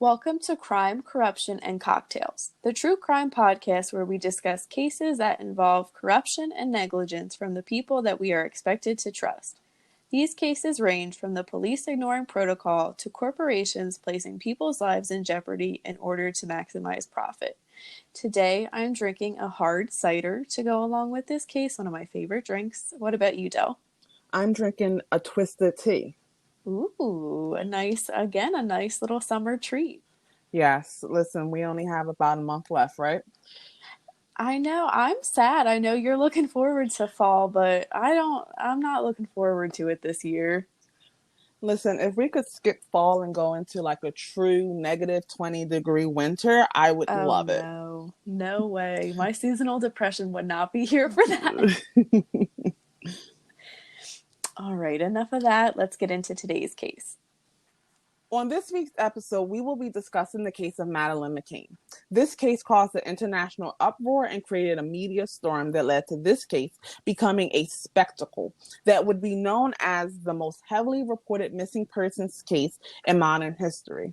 Welcome to Crime, Corruption, and Cocktails, the true crime podcast where we discuss cases that involve corruption and negligence from the people that we are expected to trust. These cases range from the police ignoring protocol to corporations placing people's lives in jeopardy in order to maximize profit. Today, I'm drinking a hard cider to go along with this case, one of my favorite drinks. What about you, Del? I'm drinking a twisted tea. Ooh, a nice little summer treat. Yes, listen, we only have about a month left, right? I know, I'm sad. I know you're looking forward to fall, but I'm not looking forward to it this year. Listen, if we could skip fall and go into like a true negative 20-degree winter, I would Oh love it. no, no way. My seasonal depression would not be here for that. All right, enough of that. Let's get into today's case. On this week's episode, we will be discussing the case of Madeleine McCann. This case caused an international uproar and created a media storm that led to this case becoming a spectacle that would be known as the most heavily reported missing persons case in modern history.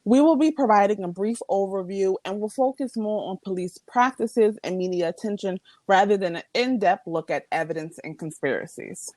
We will be providing a brief overview and will focus more on police practices and media attention rather than an in-depth look at evidence and conspiracies.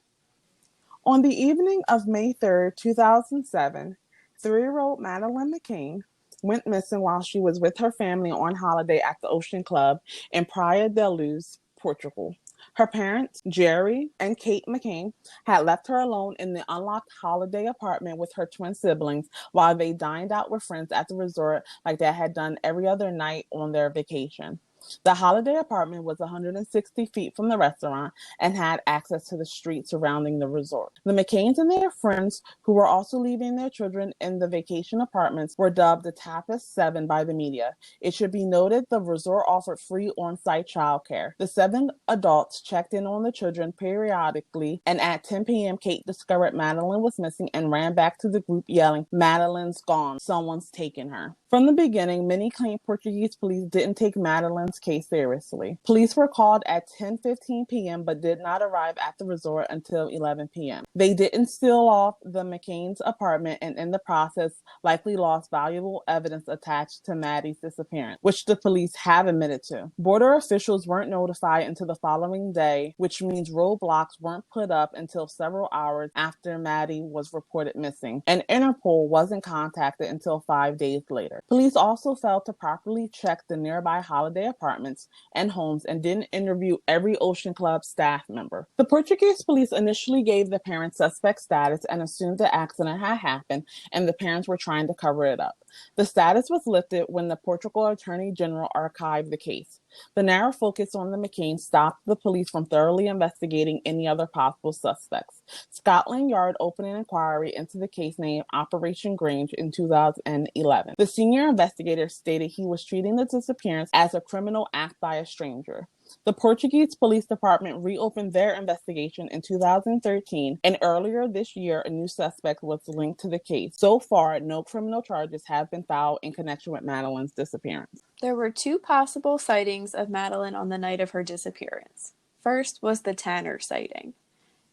On the evening of May 3rd, 2007, 3-year-old Madeleine McCann went missing while she was with her family on holiday at the Ocean Club in Praia da Luz, Portugal. Her parents, Jerry and Kate McCann, had left her alone in the unlocked holiday apartment with her twin siblings while they dined out with friends at the resort like they had done every other night on their vacation. The holiday apartment was 160 feet from the restaurant and had access to the street surrounding the resort. The McCanns and their friends, who were also leaving their children in the vacation apartments, were dubbed the Tapas 7 by the media. It should be noted the resort offered free on-site childcare. The 7 adults checked in on the children periodically, and at 10 p.m., Kate discovered Madeleine was missing and ran back to the group yelling, "Madeleine's gone. Someone's taken her." From the beginning, many claimed Portuguese police didn't take Madeleine's case seriously. Police were called at 10:15 p.m. but did not arrive at the resort until 11 p.m. They didn't seal off the McCann's apartment and in the process likely lost valuable evidence attached to Maddy's disappearance, which the police have admitted to. Border officials weren't notified until the following day, which means roadblocks weren't put up until several hours after Maddy was reported missing, and Interpol wasn't contacted until 5 days later. Police also failed to properly check the nearby holiday apartments and homes and didn't interview every Ocean Club staff member. The Portuguese police initially gave the parents suspect status and assumed the accident had happened and the parents were trying to cover it up. The status was lifted when the Portugal Attorney General archived the case. The narrow focus on the McCann stopped the police from thoroughly investigating any other possible suspects. Scotland Yard opened an inquiry into the case named Operation Grange in 2011. The senior investigator stated he was treating the disappearance as a criminal act by a stranger. The Portuguese Police Department reopened their investigation in 2013, and earlier this year, a new suspect was linked to the case. So far, no criminal charges have been filed in connection with Madeleine's disappearance. There were 2 possible sightings of Madeleine on the night of her disappearance. First was the Tanner sighting.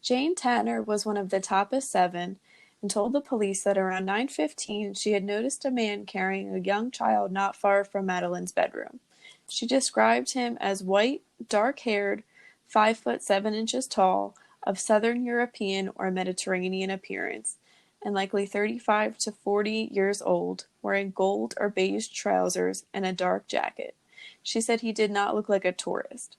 Jane Tanner was one of the Tapas 7 and told the police that around 9:15 she had noticed a man carrying a young child not far from Madeleine's bedroom. She described him as white, dark-haired, 5 foot 7 inches tall, of Southern European or Mediterranean appearance, and likely 35 to 40 years old, wearing gold or beige trousers and a dark jacket. She said he did not look like a tourist.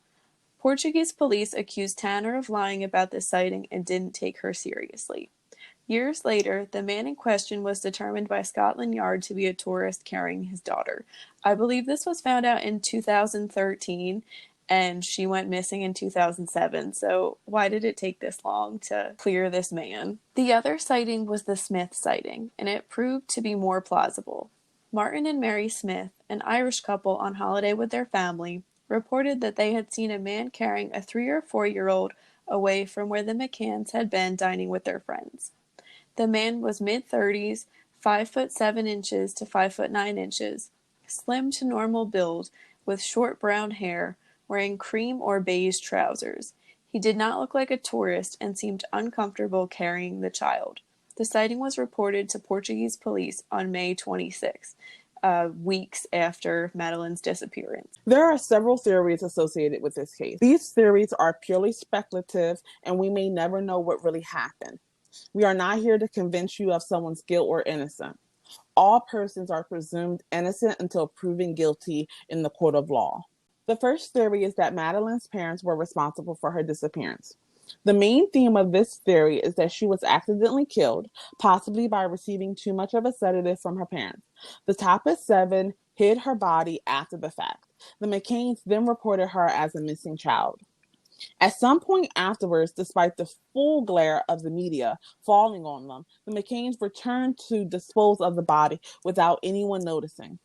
Portuguese police accused Tanner of lying about the sighting and didn't take her seriously. Years later, the man in question was determined by Scotland Yard to be a tourist carrying his daughter. I believe this was found out in 2013, and she went missing in 2007, so why did it take this long to clear this man? The other sighting was the Smith sighting, and it proved to be more plausible. Martin and Mary Smith, an Irish couple on holiday with their family, reported that they had seen a man carrying a 3 or 4-year-old away from where the McCanns had been dining with their friends. The man was mid-30s, 5 foot 7 inches to 5 foot 9 inches, slim to normal build, with short brown hair, wearing cream or beige trousers. He did not look like a tourist and seemed uncomfortable carrying the child. The sighting was reported to Portuguese police on May 26, weeks after Madeleine's disappearance. There are several theories associated with this case. These theories are purely speculative, and we may never know what really happened. We are not here to convince you of someone's guilt or innocence. All persons are presumed innocent until proven guilty in the court of law. The first theory is that Madeleine's parents were responsible for her disappearance. The main theme of this theory is that she was accidentally killed, possibly by receiving too much of a sedative from her parents. The Tapas 7 hid her body after the fact. The McCanns then reported her as a missing child. At some point afterwards, despite the full glare of the media falling on them, the McCanns returned to dispose of the body without anyone noticing.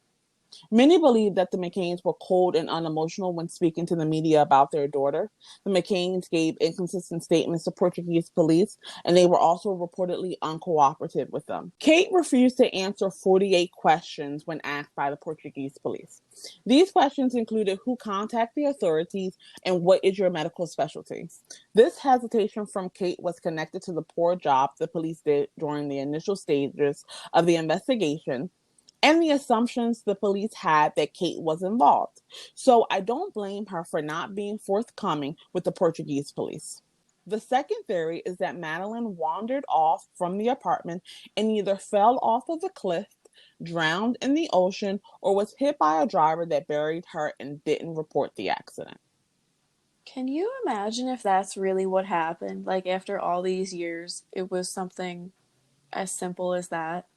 Many believe that the McCanns were cold and unemotional when speaking to the media about their daughter. The McCanns gave inconsistent statements to Portuguese police, and they were also reportedly uncooperative with them. Kate refused to answer 48 questions when asked by the Portuguese police. These questions included who contacted the authorities and what is your medical specialty. This hesitation from Kate was connected to the poor job the police did during the initial stages of the investigation, and the assumptions the police had that Kate was involved. So I don't blame her for not being forthcoming with the Portuguese police. The second theory is that Madeleine wandered off from the apartment and either fell off of the cliff, drowned in the ocean, or was hit by a driver that buried her and didn't report the accident. Can you imagine if that's really what happened? Like, after all these years, it was something as simple as that?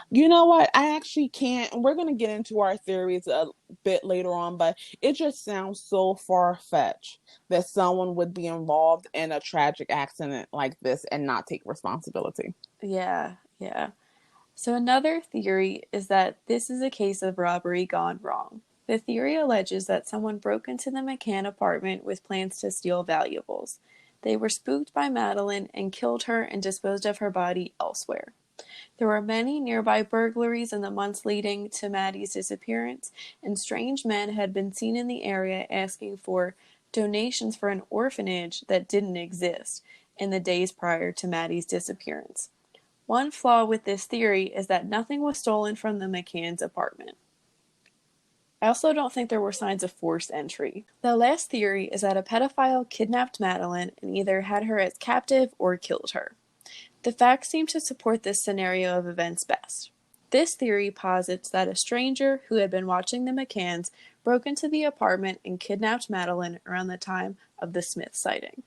You know what? I actually can't. And we're going to get into our theories a bit later on, but it just sounds so far-fetched that someone would be involved in a tragic accident like this and not take responsibility. Yeah, yeah. So another theory is that this is a case of robbery gone wrong. The theory alleges that someone broke into the McCann apartment with plans to steal valuables. They were spooked by Madeleine and killed her and disposed of her body elsewhere. There were many nearby burglaries in the months leading to Maddy's disappearance, and strange men had been seen in the area asking for donations for an orphanage that didn't exist in the days prior to Maddy's disappearance. One flaw with this theory is that nothing was stolen from the McCann's apartment. I also don't think there were signs of forced entry. The last theory is that a pedophile kidnapped Madeleine and either had her as captive or killed her. The facts seem to support this scenario of events best. This theory posits that a stranger who had been watching the McCanns broke into the apartment and kidnapped Madeleine around the time of the Smith sighting.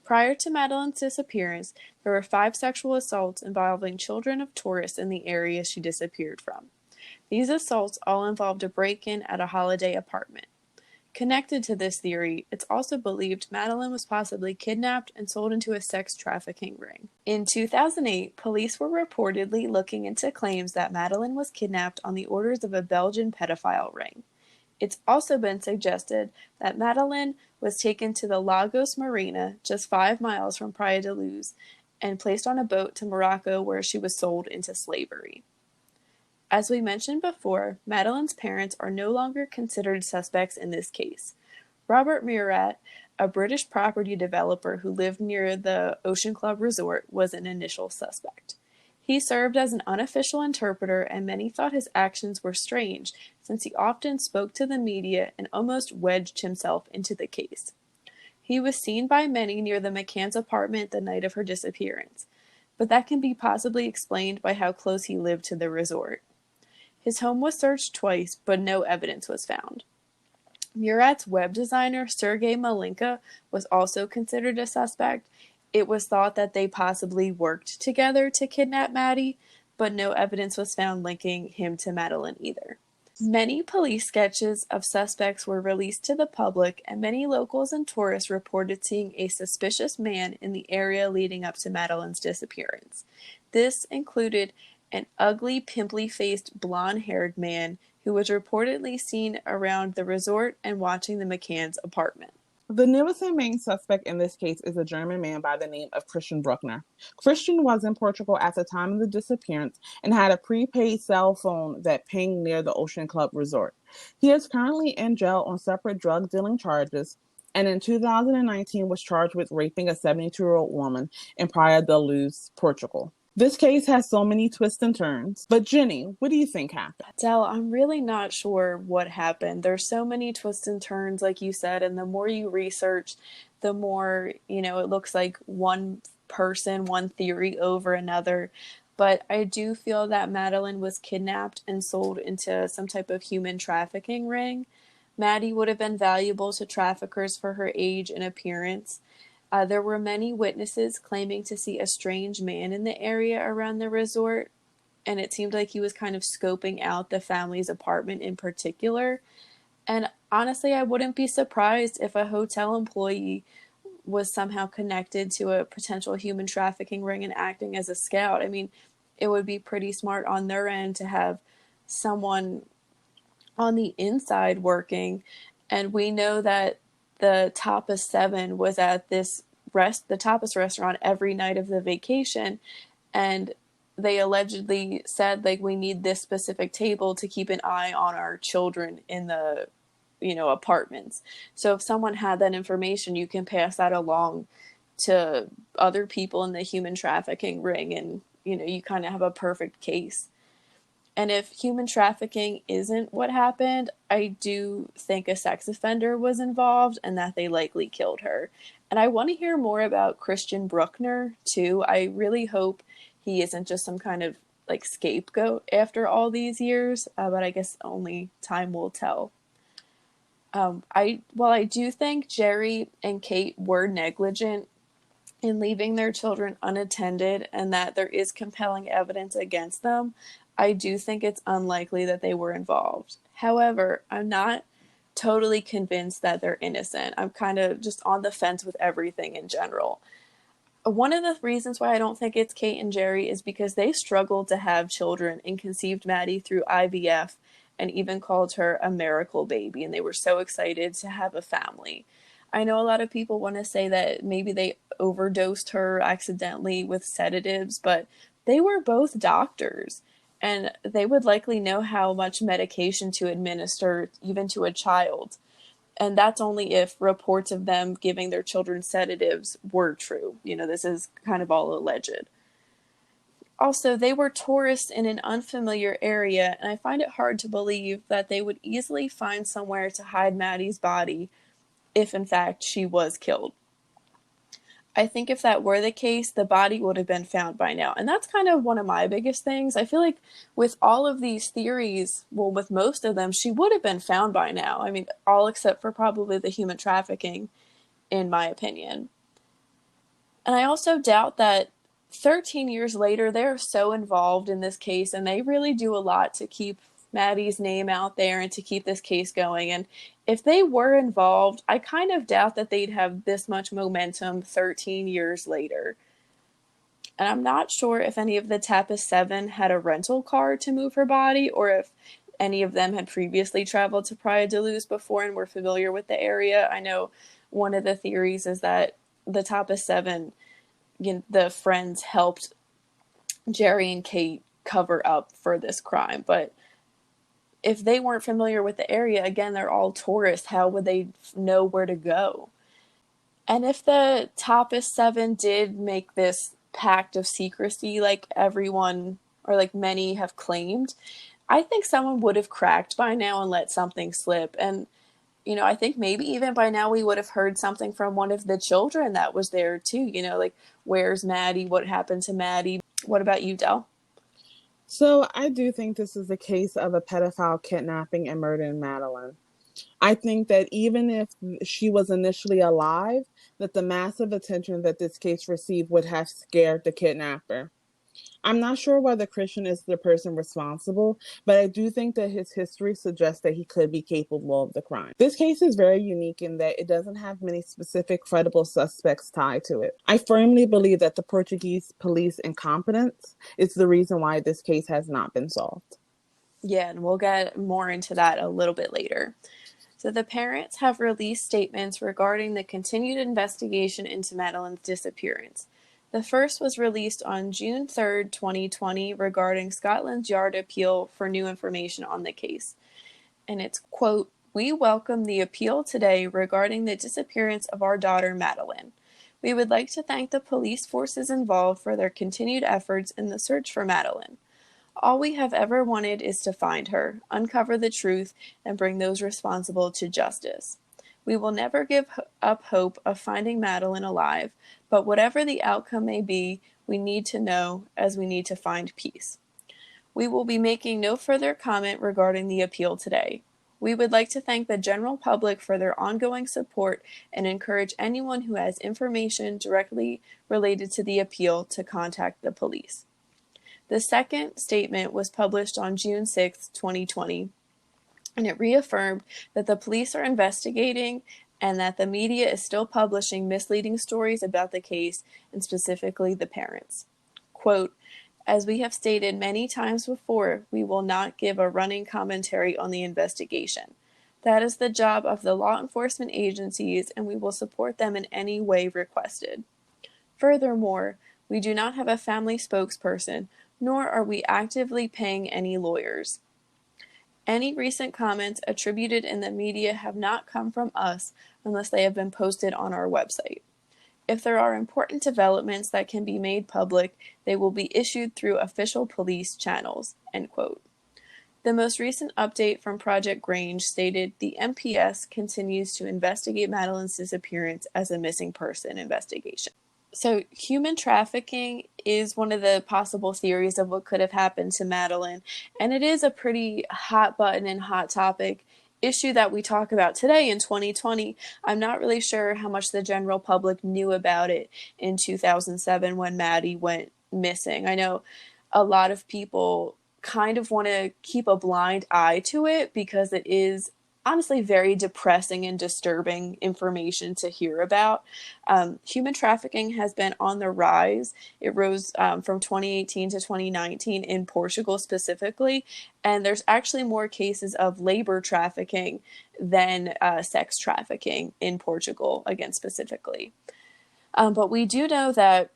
Prior to Madeleine's disappearance, there were 5 sexual assaults involving children of tourists in the area she disappeared from. These assaults all involved a break-in at a holiday apartment. Connected to this theory, it's also believed Madeleine was possibly kidnapped and sold into a sex trafficking ring. In 2008, police were reportedly looking into claims that Madeleine was kidnapped on the orders of a Belgian pedophile ring. It's also been suggested that Madeleine was taken to the Lagos Marina, just 5 miles from Praia de Luz, and placed on a boat to Morocco where she was sold into slavery. As we mentioned before, Madeleine's parents are no longer considered suspects in this case. Robert Murat, a British property developer who lived near the Ocean Club Resort, was an initial suspect. He served as an unofficial interpreter, and many thought his actions were strange, since he often spoke to the media and almost wedged himself into the case. He was seen by many near the McCann's apartment the night of her disappearance, but that can be possibly explained by how close he lived to the resort. His home was searched twice, but no evidence was found. Murat's web designer, Sergei Malinka, was also considered a suspect. It was thought that they possibly worked together to kidnap Maddy, but no evidence was found linking him to Madeleine either. Many police sketches of suspects were released to the public, and many locals and tourists reported seeing a suspicious man in the area leading up to Madeleine's disappearance. This included an ugly, pimply-faced, blonde-haired man who was reportedly seen around the resort and watching the McCann's apartment. The newest and main suspect in this case is a German man by the name of Christian Bruckner. Christian was in Portugal at the time of the disappearance and had a prepaid cell phone that pinged near the Ocean Club Resort. He is currently in jail on separate drug dealing charges, and in 2019 was charged with raping a 72-year-old woman in Praia da Luz, Portugal. This case has so many twists and turns. But Jenny, what do you think happened? Dell, I'm really not sure what happened. There's so many twists and turns, like you said, and the more you research, the more, it looks like one person, one theory over another. But I do feel that Madeleine was kidnapped and sold into some type of human trafficking ring. Maddy would have been valuable to traffickers for her age and appearance. There were many witnesses claiming to see a strange man in the area around the resort, and it seemed like he was kind of scoping out the family's apartment in particular. And honestly, I wouldn't be surprised if a hotel employee was somehow connected to a potential human trafficking ring and acting as a scout. I mean, it would be pretty smart on their end to have someone on the inside working. And we know that the Tapas 7 was at the Tapas restaurant every night of the vacation, and they allegedly said, like, we need this specific table to keep an eye on our children in the apartments. So if someone had that information, you can pass that along to other people in the human trafficking ring, and you kind of have a perfect case. And if human trafficking isn't what happened, I do think a sex offender was involved and that they likely killed her. And I want to hear more about Christian Bruckner too. I really hope he isn't just some kind of like scapegoat after all these years, but I guess only time will tell. I do think Jerry and Kate were negligent in leaving their children unattended and that there is compelling evidence against them, I do think it's unlikely that they were involved. However, I'm not totally convinced that they're innocent. I'm kind of just on the fence with everything in general. One of the reasons why I don't think it's Kate and Jerry is because they struggled to have children and conceived Maddy through IVF and even called her a miracle baby, and they were so excited to have a family. I know a lot of people want to say that maybe they overdosed her accidentally with sedatives, but they were both doctors, and they would likely know how much medication to administer even to a child. And that's only if reports of them giving their children sedatives were true. This is kind of all alleged. Also, they were tourists in an unfamiliar area, and I find it hard to believe that they would easily find somewhere to hide Maddy's body if in fact she was killed. I think if that were the case, the body would have been found by now. And that's kind of one of my biggest things. I feel like with all of these theories, well, with most of them, she would have been found by now. I mean, all except for probably the human trafficking, in my opinion. And I also doubt that 13 years later, they're so involved in this case, and they really do a lot to keep Maddy's name out there and to keep this case going. And if they were involved, I kind of doubt that they'd have this much momentum 13 years later. And I'm not sure if any of the Tapas 7 had a rental car to move her body, or if any of them had previously traveled to Praia de Luz before and were familiar with the area. I know one of the theories is that the Tapas 7, the friends helped Jerry and Kate cover up for this crime, but if they weren't familiar with the area, again, they're all tourists, how would they know where to go? And if the Tapas 7 did make this pact of secrecy like everyone, or like many have claimed, I think someone would have cracked by now and let something slip. And, I think maybe even by now we would have heard something from one of the children that was there too, like, where's Maddy? What happened to Maddy? What about you, Del? So I do think this is a case of a pedophile kidnapping and murdering Madeleine. I think that even if she was initially alive, that the massive attention that this case received would have scared the kidnapper. I'm not sure whether Christian is the person responsible, but I do think that his history suggests that he could be capable of the crime. This case is very unique in that it doesn't have many specific credible suspects tied to it. I firmly believe that the Portuguese police incompetence is the reason why this case has not been solved. Yeah, and we'll get more into that a little bit later. So the parents have released statements regarding the continued investigation into Madeleine's disappearance. The first was released on June 3rd, 2020, regarding Scotland Yard appeal for new information on the case. And it's, quote, "We welcome the appeal today regarding the disappearance of our daughter Madeleine. We would like to thank the police forces involved for their continued efforts in the search for Madeleine. All we have ever wanted is to find her, uncover the truth, and bring those responsible to justice. We will never give up hope of finding Madeleine alive, but whatever the outcome may be, we need to know as we need to find peace. We will be making no further comment regarding the appeal today. We would like to thank the general public for their ongoing support and encourage anyone who has information directly related to the appeal to contact the police. The second statement was published on June 6, 2020, and it reaffirmed that the police are investigating and that the media is still publishing misleading stories about the case and specifically the parents. Quote, "As we have stated many times before, we will not give a running commentary on the investigation. That is the job of the law enforcement agencies, and we will support them in any way requested. Furthermore, we do not have a family spokesperson, nor are we actively paying any lawyers. Any recent comments attributed in the media have not come from us unless they have been posted on our website. If there are important developments that can be made public, they will be issued through official police channels." End quote. The most recent update from Project Grange stated the MPS continues to investigate Madeleine's disappearance as a missing person investigation. So human trafficking is one of the possible theories of what could have happened to Madeleine, and it is a pretty hot button and hot topic issue that we talk about today in 2020. I'm not really sure how much the general public knew about it in 2007 when Maddy went missing. I know a lot of people kind of want to keep a blind eye to it because it is honestly very depressing and disturbing information to hear about. Human trafficking has been on the rise. It rose from 2018 to 2019 in Portugal specifically, and there's actually more cases of labor trafficking than sex trafficking in Portugal, again specifically. But we do know that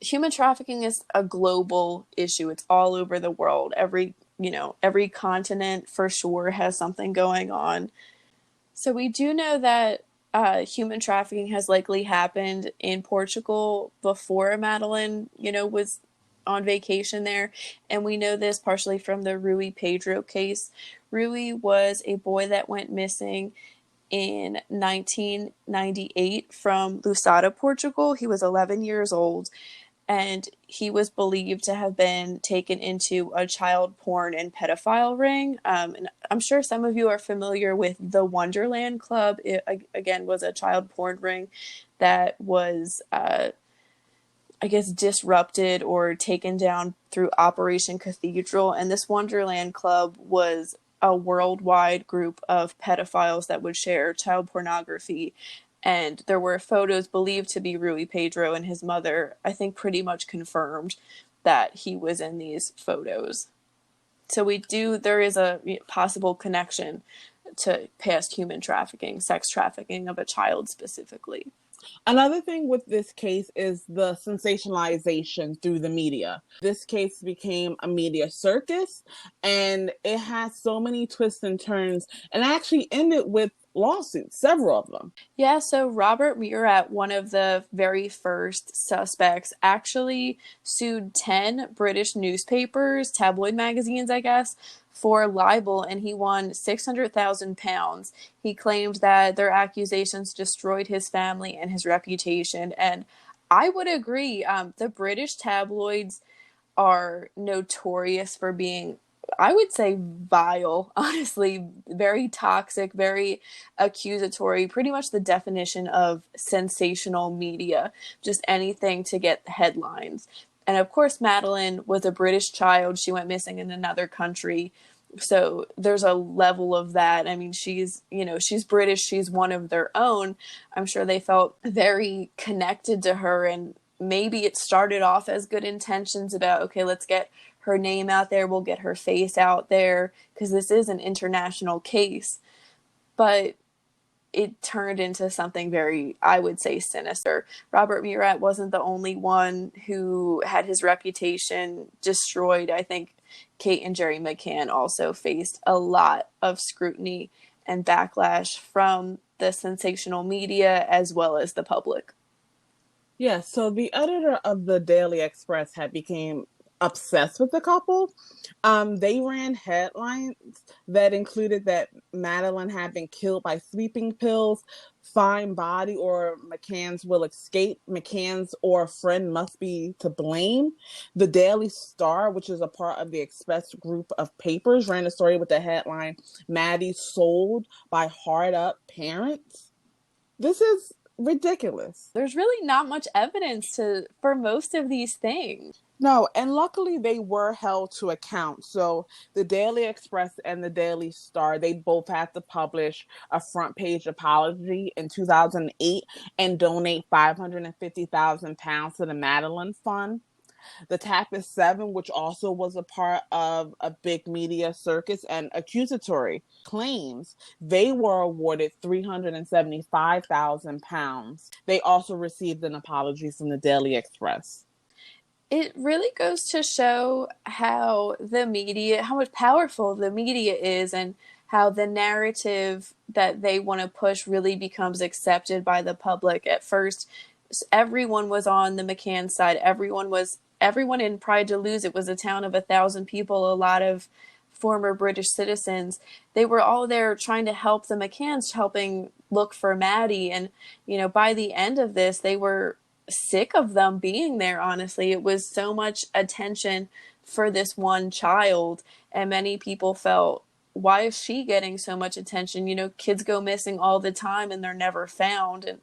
human trafficking is a global issue. It's all over the world. Every continent for sure has something going on. So we do know that human trafficking has likely happened in Portugal before Madeleine, was on vacation there. And we know this partially from the Rui Pedro case. Rui was a boy that went missing in 1998 from Lusada, Portugal. He was 11 years old, and he was believed to have been taken into a child porn and pedophile ring. And I'm sure some of you are familiar with the Wonderland Club. It, again, was a child porn ring that was, disrupted or taken down through Operation Cathedral. And this Wonderland Club was a worldwide group of pedophiles that would share child pornography. And there were photos believed to be Rui Pedro, and his mother, I think, pretty much confirmed that he was in these photos. So there is a possible connection to past human trafficking, sex trafficking of a child specifically. Another thing with this case is the sensationalization through the media. This case became a media circus, and it has so many twists and turns, and actually ended with lawsuits, several of them. Yeah, so Robert Murat, one of the very first suspects, actually sued 10 British newspapers, tabloid magazines, I guess, for libel, and he won £600,000. He claimed that their accusations destroyed his family and his reputation, and I would agree. The British tabloids are notorious for being, I would say, vile, honestly, very toxic, very accusatory, pretty much the definition of sensational media, just anything to get headlines. And of course, Madeleine was a British child. She went missing in another country. So there's a level of that. I mean, she's British. She's one of their own. I'm sure they felt very connected to her, and maybe it started off as good intentions about, okay, let's get her name out there. We'll get her face out there because this is an international case. But it turned into something very, I would say, sinister. Robert Murat wasn't the only one who had his reputation destroyed. I think Kate and Jerry McCann also faced a lot of scrutiny and backlash from the sensational media as well as the public. Yeah, so the editor of the Daily Express had became obsessed with the couple. They ran headlines that included that Madeleine had been killed by sleeping pills, find body, or McCann's will escape. McCann's or a friend must be to blame. The Daily Star, which is a part of the Express group of papers, ran a story with the headline "Maddy sold by hard up parents." This is ridiculous. There's really not much evidence for most of these things. No, and luckily they were held to account. So the Daily Express and the Daily Star, they both had to publish a front page apology in 2008 and donate £550,000 to the Madeleine Fund. The Tapestry 7, which also was a part of a big media circus and accusatory claims, they were awarded £375,000. They also received an apology from the Daily Express. It really goes to show how the media, how much powerful the media is, and how the narrative that they want to push really becomes accepted by the public. At first, everyone was on the McCann side. Everyone in Pride to Lose. It was a town of 1,000 people, a lot of former British citizens. They were all there trying to help the McCanns, helping look for Maddy. And, by the end of this, they were sick of them being there, honestly. It was so much attention for this one child, and many people felt, why is she getting so much attention? Kids go missing all the time and they're never found, and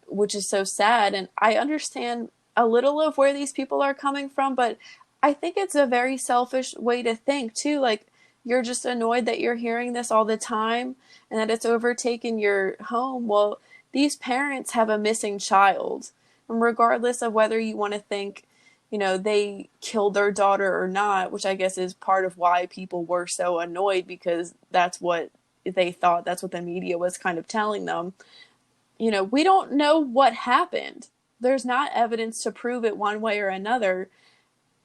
which is so sad. And I understand a little of where these people are coming from, but I think it's a very selfish way to think too. Like, you're just annoyed that you're hearing this all the time and that it's overtaken your home. Well, these parents have a missing child. And regardless of whether you want to think, they killed their daughter or not, which I guess is part of why people were so annoyed, because that's what they thought, that's what the media was kind of telling them. We don't know what happened. There's not evidence to prove it one way or another.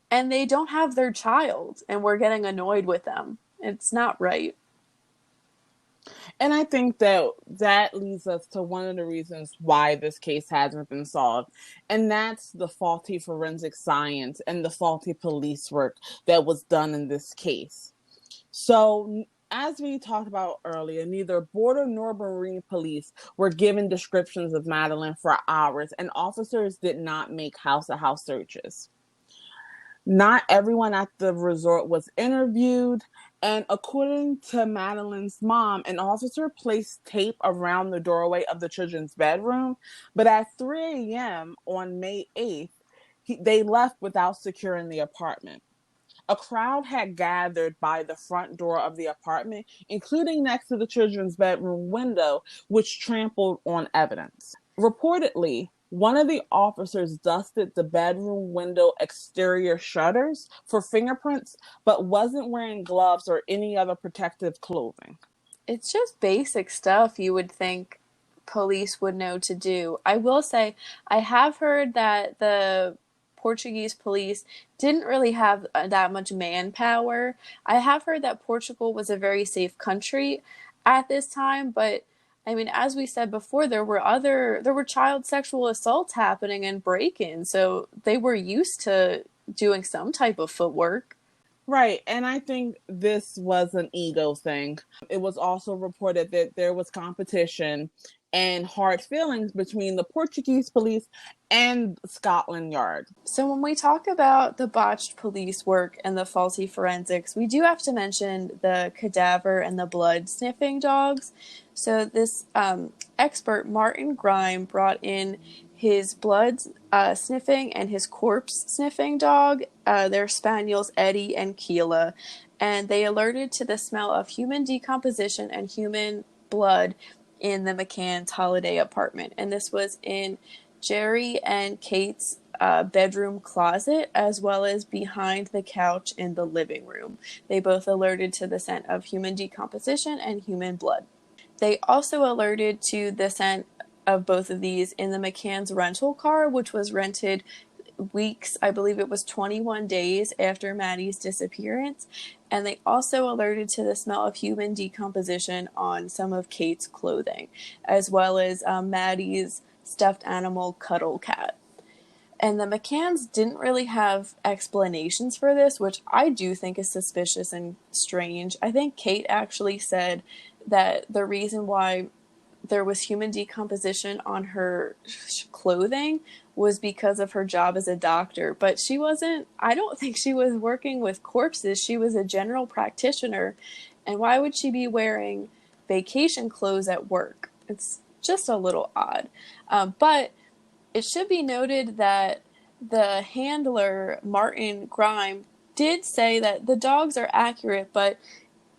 And they don't have their child, and we're getting annoyed with them. It's not right. And I think that leads us to one of the reasons why this case hasn't been solved. And that's the faulty forensic science and the faulty police work that was done in this case. So, as we talked about earlier, neither Border nor Marine Police were given descriptions of Madeleine for hours, and officers did not make house-to-house searches. Not everyone at the resort was interviewed, and according to Madeleine's mom, an officer placed tape around the doorway of the children's bedroom, but at 3 a.m. on May 8th, they left without securing the apartment. A crowd had gathered by the front door of the apartment, including next to the children's bedroom window, which trampled on evidence. Reportedly, one of the officers dusted the bedroom window exterior shutters for fingerprints, but wasn't wearing gloves or any other protective clothing. It's just basic stuff you would think police would know to do. I will say, I have heard that the Portuguese police didn't really have that much manpower. I have heard that Portugal was a very safe country at this time, but I mean, as we said before, there were child sexual assaults happening and break-ins, so they were used to doing some type of footwork. Right, and I think this was an ego thing. It was also reported that there was competition and hard feelings between the Portuguese police and Scotland Yard. So when we talk about the botched police work and the faulty forensics, we do have to mention the cadaver and the blood sniffing dogs. So this expert, Martin Grime, brought in his blood sniffing and his corpse sniffing dog, their spaniels Eddie and Keela, and they alerted to the smell of human decomposition and human blood in the McCann's holiday apartment. And this was in Jerry and Kate's bedroom closet, as well as behind the couch in the living room. They both alerted to the scent of human decomposition and human blood. They also alerted to the scent of both of these in the McCann's rental car, which was rented weeks, I believe it was 21 days after Maddy's disappearance. And they also alerted to the smell of human decomposition on some of Kate's clothing, as well as Maddy's stuffed animal Cuddle Cat. And the McCanns didn't really have explanations for this, which I do think is suspicious and strange. I think Kate actually said that the reason why there was human decomposition on her clothing was because of her job as a doctor. But she wasn't, I don't think she was working with corpses. She was a general practitioner. And why would she be wearing vacation clothes at work? It's just a little odd. But it should be noted that the handler, Martin Grime, did say that the dogs are accurate, but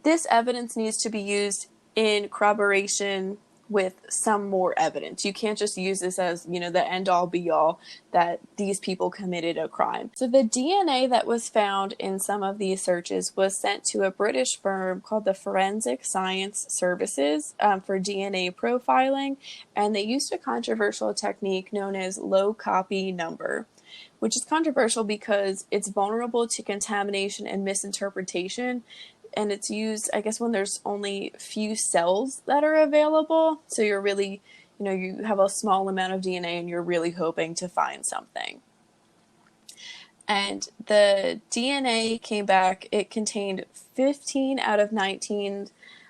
this evidence needs to be used in corroboration with some more evidence. You can't just use this as, the end-all be-all that these people committed a crime. So the DNA that was found in some of these searches was sent to a British firm called the Forensic Science Services for DNA profiling, and they used a controversial technique known as low copy number, which is controversial because it's vulnerable to contamination and misinterpretation. And it's used, I guess, when there's only few cells that are available. So you're really, you have a small amount of DNA and you're really hoping to find something. And the DNA came back, it contained 15 out of 19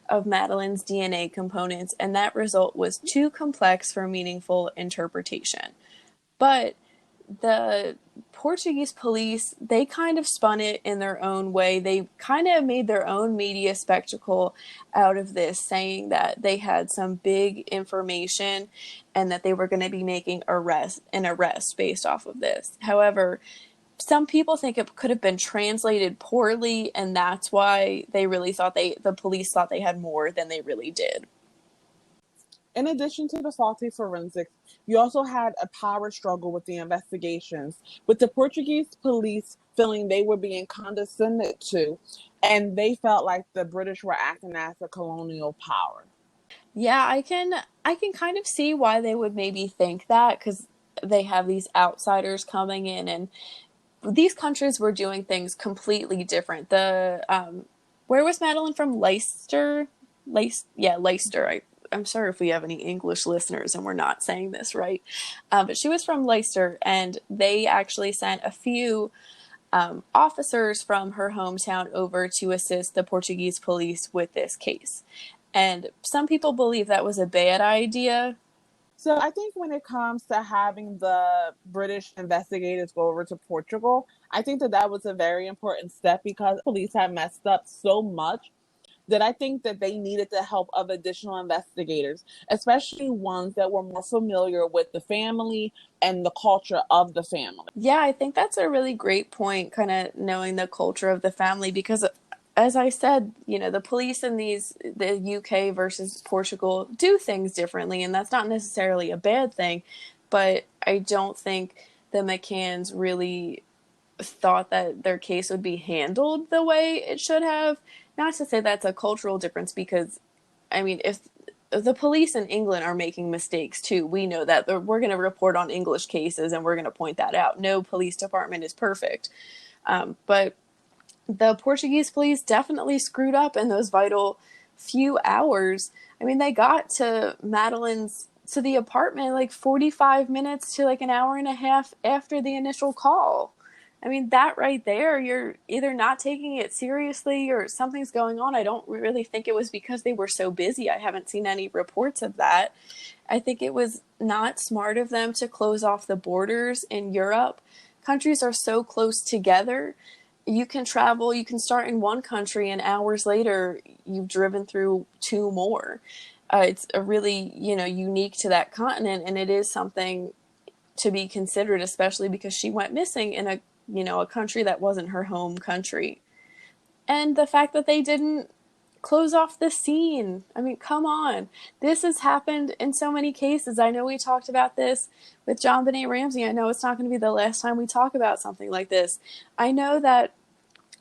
of Madeleine's DNA components, and that result was too complex for meaningful interpretation. But the Portuguese police, they kind of spun it in their own way. They kind of made their own media spectacle out of this, saying that they had some big information and that they were going to be making an arrest based off of this. However, some people think it could have been translated poorly, and that's why they really thought the police thought they had more than they really did. In addition to the faulty forensics, you also had a power struggle with the investigations, with the Portuguese police feeling they were being condescended to, and they felt like the British were acting as a colonial power. Yeah, I can kind of see why they would maybe think that, because they have these outsiders coming in, and these countries were doing things completely different. Where was Madeleine from? Leicester? Leicester. I'm sorry if we have any English listeners and we're not saying this right. But she was from Leicester, and they actually sent a few officers from her hometown over to assist the Portuguese police with this case. And some people believe that was a bad idea. So I think when it comes to having the British investigators go over to Portugal, I think that was a very important step because police had messed up so much that I think that they needed the help of additional investigators, especially ones that were more familiar with the family and the culture of the family. Yeah, I think that's a really great point, kind of knowing the culture of the family, because as I said, the police in the UK versus Portugal do things differently, and that's not necessarily a bad thing, but I don't think the McCanns really thought that their case would be handled the way it should have. Not to say that's a cultural difference, because, I mean, if the police in England are making mistakes too, we know that we're going to report on English cases and we're going to point that out. No police department is perfect. But the Portuguese police definitely screwed up in those vital few hours. I mean, they got to the apartment like 45 minutes to like an hour and a half after the initial call. I mean, that right there, you're either not taking it seriously or something's going on. I don't really think it was because they were so busy. I haven't seen any reports of that. I think it was not smart of them to close off the borders in Europe. Countries are so close together. You can travel, you can start in one country, and hours later, you've driven through two more. It's a really, unique to that continent, and it is something to be considered, especially because she went missing in a country that wasn't her home country. And the fact that they didn't close off the scene. I mean, come on. This has happened in so many cases. I know we talked about this with JonBenet Ramsey. I know it's not going to be the last time we talk about something like this. I know that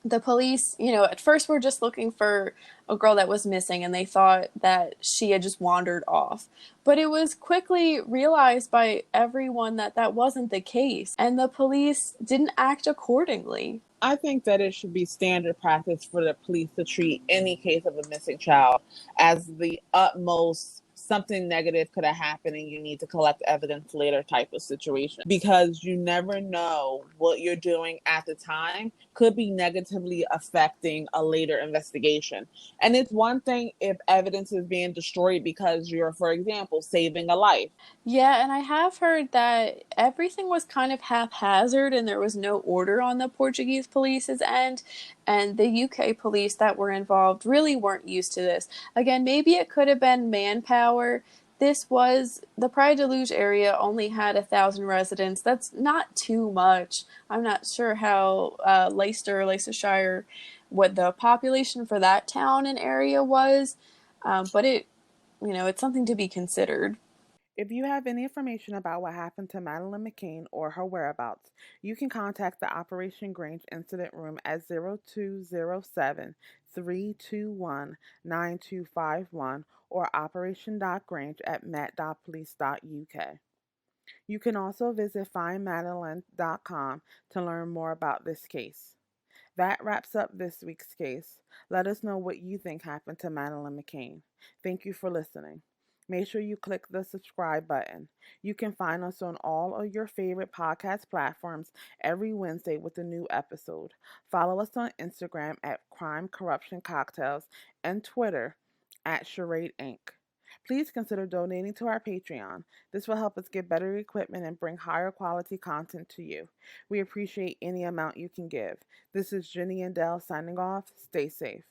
the police, at first were just looking for a girl that was missing, and they thought that she had just wandered off. But it was quickly realized by everyone that that wasn't the case, and the police didn't act accordingly. I think that it should be standard practice for the police to treat any case of a missing child as the utmost something negative could have happened and you need to collect evidence later type of situation, because you never know what you're doing at the time could be negatively affecting a later investigation. And it's one thing if evidence is being destroyed because you're, for example, saving a life. Yeah, and I have heard that everything was kind of haphazard and there was no order on the Portuguese police's end, and the UK police that were involved really weren't used to this. Again, maybe it could have been manpower. This was the Praia de Luz area only had 1,000 residents. That's not too much. I'm not sure how Leicester, Leicestershire, what the population for that town and area was, but it's something to be considered. If you have any information about what happened to Madeleine McCann or her whereabouts, you can contact the Operation Grange Incident Room at 0207 321 9251 or operation.grange at met.police.uk. You can also visit findmadeleine.com to learn more about this case. That wraps up this week's case. Let us know what you think happened to Madeleine McCann. Thank you for listening. Make sure you click the subscribe button. You can find us on all of your favorite podcast platforms every Wednesday with a new episode. Follow us on Instagram at Crime Corruption Cocktails and Twitter at Charade Inc. Please consider donating to our Patreon. This will help us get better equipment and bring higher quality content to you. We appreciate any amount you can give. This is Jenny and Dell signing off. Stay safe.